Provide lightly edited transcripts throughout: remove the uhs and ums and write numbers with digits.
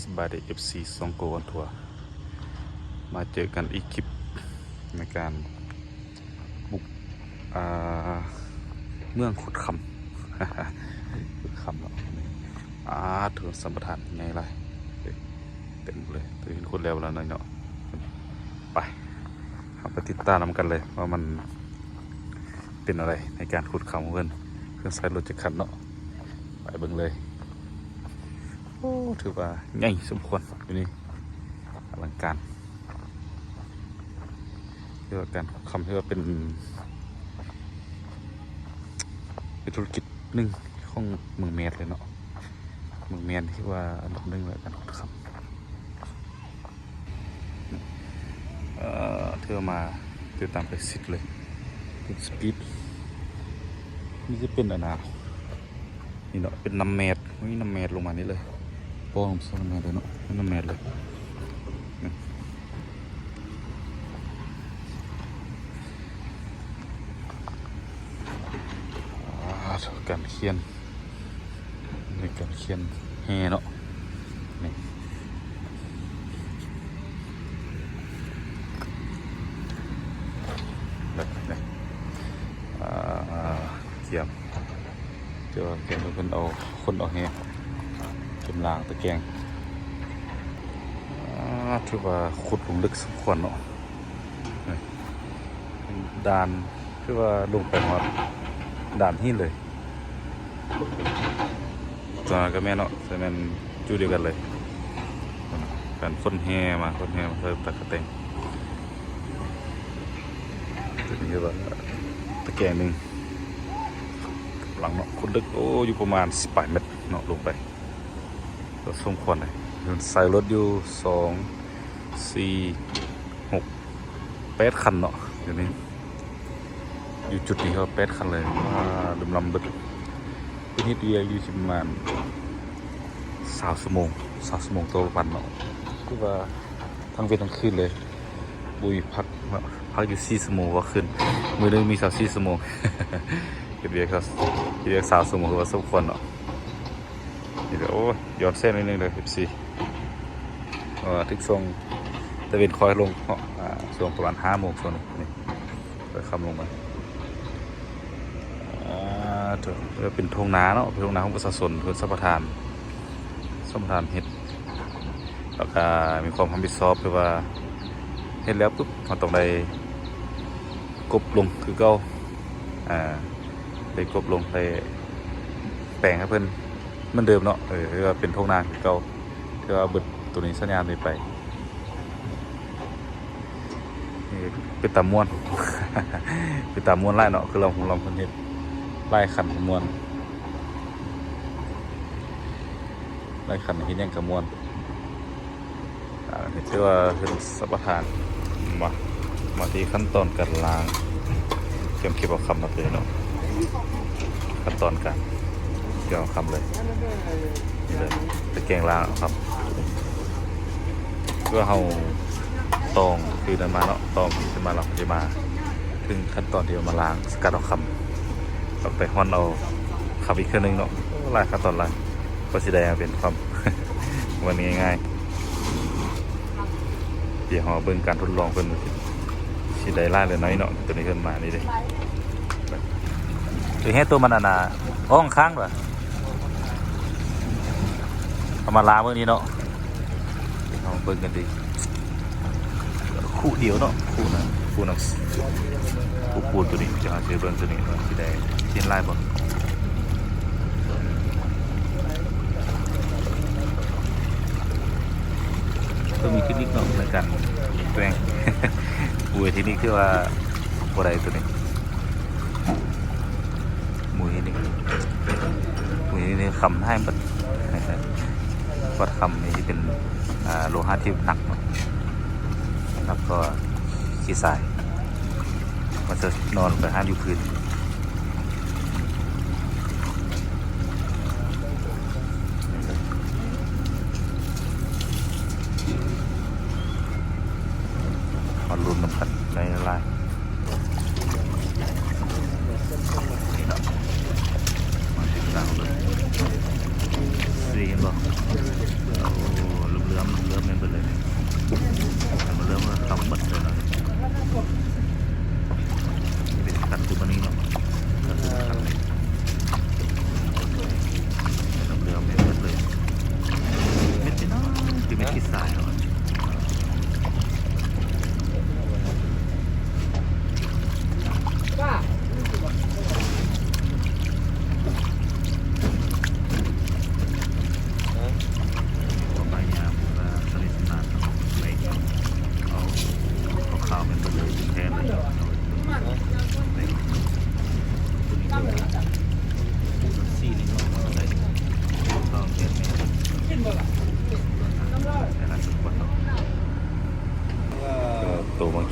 สบายดี FC ซองโกวันทัวร์มาเจอกันอีกคลิปในการบุกเมืองขุดคำขุดคำเนาะถือสัมปทานไงไรเต็มเลยตื่นขุดแล้วแล้วเนาะไปเอาไปติดตามกันเลยว่ามันเป็นอะไรในการขุดคำเพื่อนเครื่องใช้รถจักรเนาะไปเบิ่งเลยถือว่าใหญ่สมควรอยู่นี่อลังการเรียกว่าการคำที่ว่าเป็นธุรกิจหนึ่งของเมืองเมียนเลยเนาะเมืองเมียนที่ว่าอันดับหนึ่งเลยการคำเธอมาเดินตามไปสิทธิ์เลยเป็นสปีดนี่จะเป็นอะไรนี่เนาะเป็นน้ำเมตรนี่น้ำเมตรลงมานี่เลยป้องสน้ำเมตรเลยเนาะน้ำเมตรเลยการเขียนในการเขียนแห่เนาะนี่แบบนี้เขียนเจอเขียนเป็นเอาคนเอาแห่เก็บล้างตะแกรงถือว่าขุดลงลึกสมควรเนาะด่านคือว่าลงไปหอดด่านหินเลยตัวก็แม่เนาะแต่มันจูเดียวกันเลยการคนแห่มาเพิ่มตะกะเตงตัวนี้คือว่าตะแกรงหนึ่งหลังเนาะขุดลึกโอ้อยู่ประมาณ18 เมตรเนาะลงไปรถสมควรเลยใส่รถอยู่2 4 6 8 คันเนาะเดี๋ยวนี้อยู่จุดนี้เขา8 คันเลยลำบึกนิดเดียวอยู่ประมาณ20 ชั่วโมงตัววันเนาะคือว่าทั้งเวททั้งคืนเลยบุยพักอยู่4 ชั่วโมงก็ขึ้นมือนึงมี24 ชั่วโมงเรียก20 ชั่วโมงคือว่าสมควรเนาะนี่เลยโอ้ย้อนเส้นนิดนึงเลย14ทึกทรงตะเวนคอยลงช่วงประมาณ5 โมงส่วนนี่ไปคำลงมาเป็นทงนาเนาะเป็นทงนาของประชาชนเพื่อสัมปทานเฮ็ดแล้วก็มีความรับผิดชอบคือว่าเฮ็ดแล้วปุ๊บเราต้องได้กบลงคือเก่าได้กบลงไปแปลงให้เพิ่นเหมือนเดิมเนาะคือว่าเป็นทงนาคือเก่าคือว่าเบิดตัวนี้สัญญาณไปเป็นตาม่วน เป็นตาม่วนไล่เนาะคือเราเพิ่นเฮ็ดไล่ขันมวนไล่ขันหินยังกระมวลเห็นที่ว่าเป็นสัมปทานมาที่ขั้นตอนการล้างเก็บเอาคำมาเลยเนาะขั้นตอนการเก็บเอาคำเลยนี่เลยตะแกรงล้างครับเพื่อเอาตองคือเดินมาเนาะตองขึ้นมาเราจะมาถึงขั้นตอนที่มาล้างสกัดเอาคำไปฮอนเอาขับอีกเครื่องนึงเนาะลายขั้นตอนลายก็สีแดงเป็นความ วันนี้ง่ายเดี๋ยวเบิ่งการทดลองเป็นสีแดงลายเลยน้อยเนาะตัวนี้ขึ้นมานี่เลยตัวให้ตัวมันนาอ้องข้างป่ะเอามาล้างเมื่อนี้เนาะเอาเบิ่งกันดีคู่เดียวเนาะคู่นะปูนตัวนี้จะหาเชื้อเบิ่งตัวนี้สีแดงเขียนลายบ่ก็มีเทคนิคเนาะในการแปลงมวยที่นี่คือว่าอะไรตัวนี้มวยนี่คำให้บัดวัดคำนี่เป็นโลหะที่หนักเนาะแล้วก็ขี้ทรายมันจะนอนไปห้ามอยู่พื้นมันรุนน้ำขัดในลายนี่เนาะมันติดตามเลยสีเห็นบ่โอ้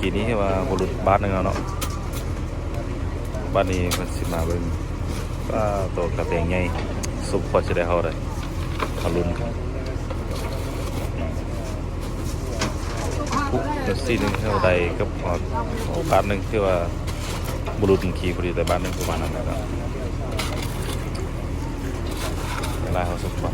กี้นี้ว่าบรุษบาทหนึงแล้วเนาะบ้านนี้มันสิมาเบิ่งก็ตัวกระเตงใหญ่สุกพอจะได้เท่าไหร่มาลุ้นกันปุ๊บจะซีหนึงเท่าใดก็พอบาทหนึงที่ว่าบรุษขี่พอดีแต่บ้านหนึงประมาณนั้นนะครับเวลาเขาสุกก่อน